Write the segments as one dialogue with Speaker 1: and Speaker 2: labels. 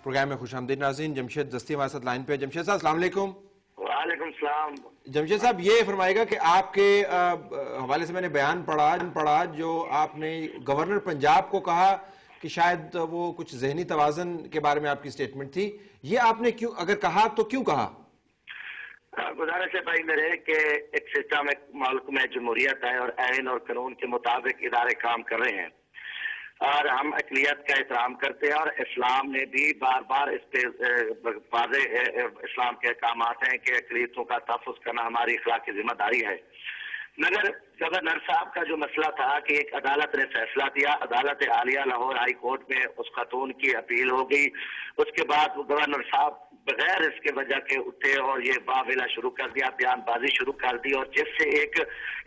Speaker 1: Programme में खुशामदीद नाज़रीन। जमशेद दस्ती हमारे साथ लाइन पे। जमशेद साहब अस्सलाम वालेकुम।
Speaker 2: वालेकुम सलाम।
Speaker 1: जमशेद साहब ये फरमाएगा कि आपके हवाले से मैंने बयान पढ़ा जो आपने गवर्नर पंजाब को कहा कि शायद वो कुछ जहनी तवाज़न के बारे में आपकी स्टेटमेंट थी, ये आपने क्यों, अगर कहा तो क्यों कहा?
Speaker 2: गुजारिश है भाई मेरे कि एक सिस्टम, एक मुल्क में जमहूरियत है और आइन और कानून के मुताबिक इदारे काम कर रहे हैं और हम अक़लियत का एहतराम करते हैं। और इस्लाम ने भी बार बार इस पे वाज़े इस्लाम के अहकामात हैं कि अक़लियतों का तहफ़्फ़ुज़ करना हमारी अख़लाक़ी ज़िम्मेदारी है। मगर गवर्नर साहब का जो मसला था कि एक अदालत ने फैसला दिया, अदालत आलिया लाहौर हाई कोर्ट में उस खातून की अपील हो गई। उसके बाद गवर्नर साहब बगैर इसके वजह के उठे और ये बाविला शुरू कर दिया, बयानबाजी शुरू कर दी, और जिससे एक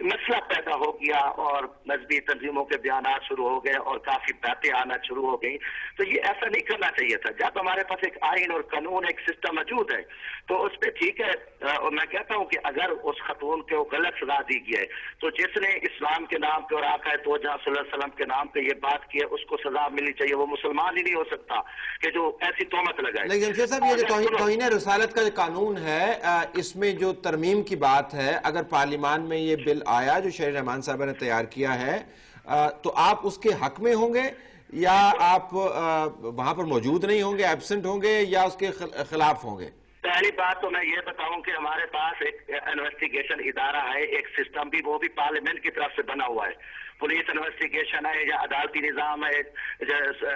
Speaker 2: मसला पैदा हो गया और मजहबी तंजीमों के बयान शुरू हो गए और काफी बातें आना शुरू हो गई। तो ये ऐसा नहीं करना चाहिए था। जब हमारे पास एक आइन और कानून, एक सिस्टम मौजूद है तो उस पर ठीक है। और मैं कहता हूँ कि अगर उस खातून को गलत सजा दी गई है तो जिसने इस्लाम के नाम पे और आका तोजह सल्लल्लाहु अलैहि वसल्लम के नाम पे ये बात की है उसको सजा मिलनी चाहिए। वो मुसलमान ही नहीं हो सकता कि जो ऐसी तोहमत लगाए।
Speaker 1: लेकिन जमशेद साहब ये जो तौहीन रिसालत का कानून है, इसमें जो तरमीम की बात है, अगर पार्लियामान में ये बिल आया जो शेर रहमान साहब ने तैयार किया है, तो आप उसके हक में होंगे या आप वहां पर मौजूद नहीं होंगे, एब्सेंट होंगे, या उसके खिलाफ होंगे?
Speaker 2: पहली बात तो मैं ये बताऊं कि हमारे पास एक इन्वेस्टिगेशन इदारा है, एक सिस्टम भी, वो भी पार्लियामेंट की तरफ से बना हुआ है। पुलिस इन्वेस्टिगेशन है या अदालती निज़ाम है,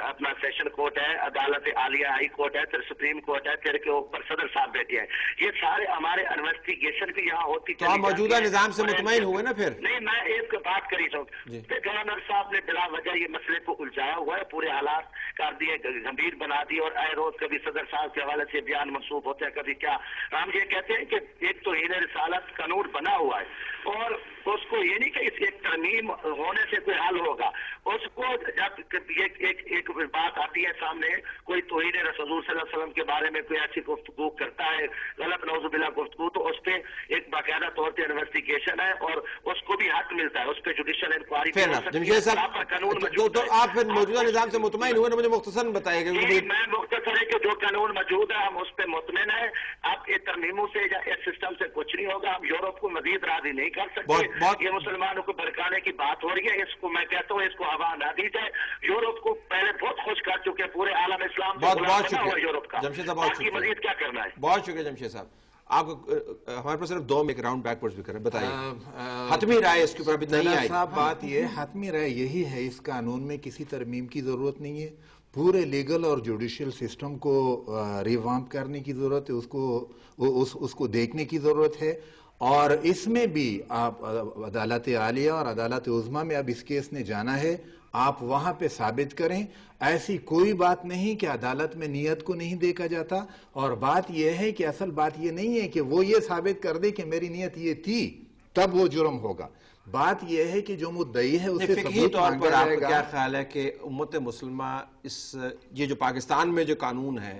Speaker 2: अपना सेशन कोर्ट है, अदालत आलिया हाई कोर्ट है, फिर सुप्रीम कोर्ट है, फिर के ऊपर सदर साहब बैठे हैं। ये सारे हमारे इन्वेस्टिगेशन भी यहाँ होती।
Speaker 1: तो आप मौजूदा निज़ाम से मुतमईन हुए ना? फिर
Speaker 2: नहीं, मैं एक बात करी हूँ, गवर्नर साहब ने बिला वजह ये मसले को उलझाया हुआ है, पूरे हालात कर दिए, गंभीर बना दिए, और आए रोज कभी सदर साहब के हवाले से बयान मंसूब होते हैं, कभी क्या। हम ये कहते हैं कि एक तो हीन रिसालत कानून बना हुआ है और उसको ये नहीं कि इस एक तरमीम होने से कोई हल होगा। उसको जब एक बात आती है सामने, कोई तौहीन रसूल सल्लल्लाहु अलैहि वसल्लम के बारे में कोई ऐसी गुफ्तगू करता है, गलत नौजुबिल्लाह गुफ्तगू, तो उस पर एक बाकायदा तौर पर इन्वेस्टिगेशन है और उसको भी हक मिलता है, उस पर जुडिशियल इंक्वायरी कानून।
Speaker 1: तो आप फिर मौजूदा निज़ाम से मुतमईन हुए ना? मुझे मुख्तसर बताइएगा।
Speaker 2: मैं मुख्तसर है कि जो कानून मौजूद है हम उस पर मुतमईन है। आप ये तरमीमों से या इस सिस्टम से कुछ नहीं होगा। हम यूरोप को मजीद राजी नहीं कर सकते। ये मुसलमानों को भड़काने की बात हो रही है, इसको मैं कहता हूँ इसको हवा ना दी जाए। यूरोप को पहले बहुत खुश कर चुके हैं, पूरे आलम इस्लाम
Speaker 1: बहुत
Speaker 2: शुक्रिया यूरोप का।
Speaker 1: जमशेद साहब, बहुत शुक्रिया।
Speaker 2: मजीद क्या करना है?
Speaker 1: बहुत शुक्रिया जमशेद साहब। आप हमारे पास सिर्फ 2 मिनट राउंड बैकवर्ड्स भी करें, बताइए हतमी राय इसके ऊपर अभी नहीं आई।
Speaker 3: साहब बात ये हतमी राय यही है, इस कानून में किसी तरमीम की जरूरत नहीं है। पूरे लीगल और जुडिशियल सिस्टम को रिवाम्प करने की जरूरत है, उसको देखने की जरूरत है। और इसमें भी आप अदालत आलिया और अदालत उज़्मा में अब इस केस ने जाना है, आप वहां पे साबित करें। ऐसी कोई बात नहीं कि अदालत में नियत को नहीं देखा जाता। और बात यह है कि असल बात यह नहीं है कि वो ये साबित कर दे कि मेरी नियत ये थी, तब वो जुर्म होगा। बात यह है कि जो मुद्दई है उससे सबूत मांगा जाएगा।
Speaker 1: क्या ख्याल है कि उम्मत मुस्लिमा ये जो पाकिस्तान में जो कानून है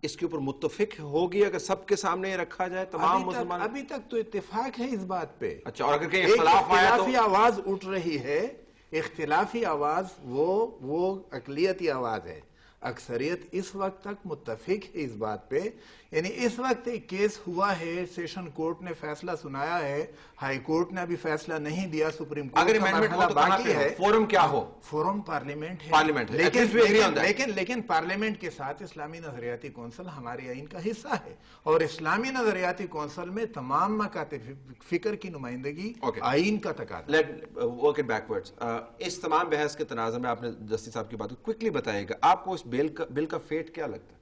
Speaker 1: इसके ऊपर मुत्तफिक होगी अगर सबके सामने रखा जाए तमाम मुसलमान?
Speaker 3: अभी तक तो इत्तेफाक है इस बात पे।
Speaker 1: अच्छा, और अगर कहीं इख्तिलाफ आया तो?
Speaker 3: आवाज उठ रही है, इख्तिलाफी आवाज वो अक़लियती आवाज है। अक्सरियत इस वक्त तक मुत्तफिक है इस बात पे। यानी इस वक्त एक केस हुआ है, सेशन कोर्ट ने फैसला सुनाया है, हाई कोर्ट ने अभी फैसला नहीं दिया, सुप्रीम कोर्ट
Speaker 1: अगर अमेंडमेंट हो तो बाकी है। फोरम क्या हो?
Speaker 3: फोरम पार्लियामेंट है। लेकिन पार्लियामेंट के साथ इस्लामी नजरियाती कौंसिल हमारे आइन का हिस्सा है और इस्लामी नजरियाती कौंसिल में तमाम मकातिब फिक्र की नुमाइंदगी आइन का तकाज़ा।
Speaker 1: Let work it backwards. इस तमाम बहस के तनाज़ुर में आपने जस्टिस साहब की बात क्विकली बताइएगा, आपको इस बिल का फेट क्या लगता है?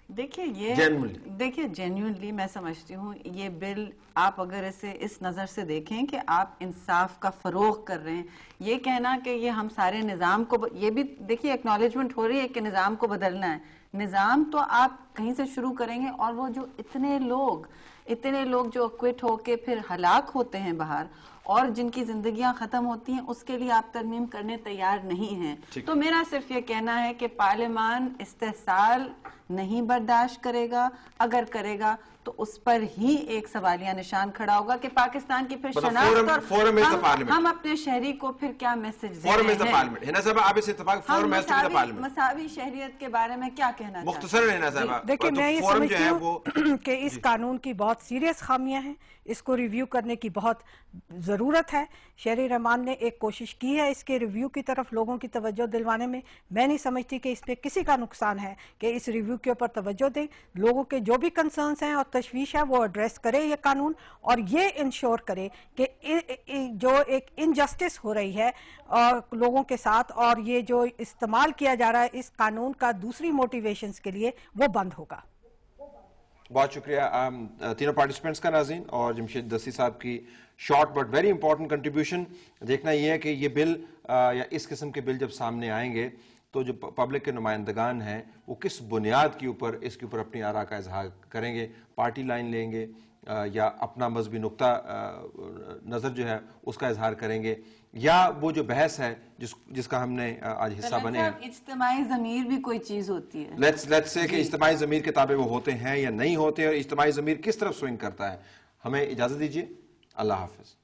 Speaker 4: देखिए जेन्युइनली मैं समझती हूँ ये बिल, आप अगर इसे इस नज़र से देखें कि आप इंसाफ का फरोग कर रहे हैं, ये कहना कि ये हम सारे निज़ाम को, ये भी देखिए एक्नॉलेजमेंट हो रही है कि निज़ाम को बदलना है। निज़ाम तो आप कहीं से शुरू करेंगे और वो जो इतने लोग जो क्विट होके फिर हलाक होते हैं बाहर और जिनकी जिंदगियां खत्म होती हैं, उसके लिए आप तरमीम करने तैयार नहीं हैं। तो मेरा सिर्फ ये कहना है कि पार्लियामान इस्तेहसाल नहीं बर्दाश्त करेगा। अगर करेगा تو اس پر ہی ایک سوالیہ نشان کھڑا ہوگا کہ پاکستان کی پھر شناخت اور ہم اپنے شہری کو پھر کیا میسج دے رہے ہیں. مساوی شہریت کے بارے میں کیا کہنا چاہتے ہیں؟
Speaker 5: دیکھیں میں یہ سمجھتی ہوں کہ اس قانون کی بہت سیریس خامیاں ہیں، اس کو ریویو کرنے کی بہت ضرورت ہے. شہری رحمان نے ایک کوشش کی ہے اس کے ریویو کی طرف لوگوں کی توجہ دلوانے میں. میں نہیں سمجھتی کہ اس پہ کسی کا نقصان ہے کہ اس ریویو کے اوپر توجہ دیں، لوگوں کے جو بھی کنسرنز ہیں اور تشویش ہے وہ ایڈریس کرے یہ قانون، اور یہ انشور کرے کہ جو ایک انجسٹس ہو رہی ہے اور لوگوں کے ساتھ، اور یہ جو استعمال کیا جا رہا ہے اس قانون کا دوسری موٹیویشنز کے لیے، وہ بند ہوگا.
Speaker 1: بہت شکریہ تینوں پارٹیسپینٹس کا ناظرین، اور جمشید دستی صاحب کی short but very important contribution. دیکھنا یہ ہے کہ یہ بل یا اس قسم کے بل جب سامنے آئیں گے تو جو پبلک کے نمائندگان ہیں وہ کس بنیاد کے اوپر اس کے اوپر اپنی آراء کا اظہار کریں گے، پارٹی لائن لیں گے یا اپنا مذہبی نقطہ نظر جو ہے اس کا اظہار کریں گے، یا وہ جو بحث ہے جس کا ہم نے آج حصہ بنے ہیں.
Speaker 4: اجتماعی ضمیر بھی کوئی چیز ہوتی ہے.
Speaker 1: لیٹس سے کہ اجتماعی ضمیر کے تابع وہ ہوتے ہیں یا نہیں ہوتے، اور اجتماعی ضمیر کس طرف سوئنگ کرتا ہے. ہمیں اجازت دیجیے. اللہ حافظ.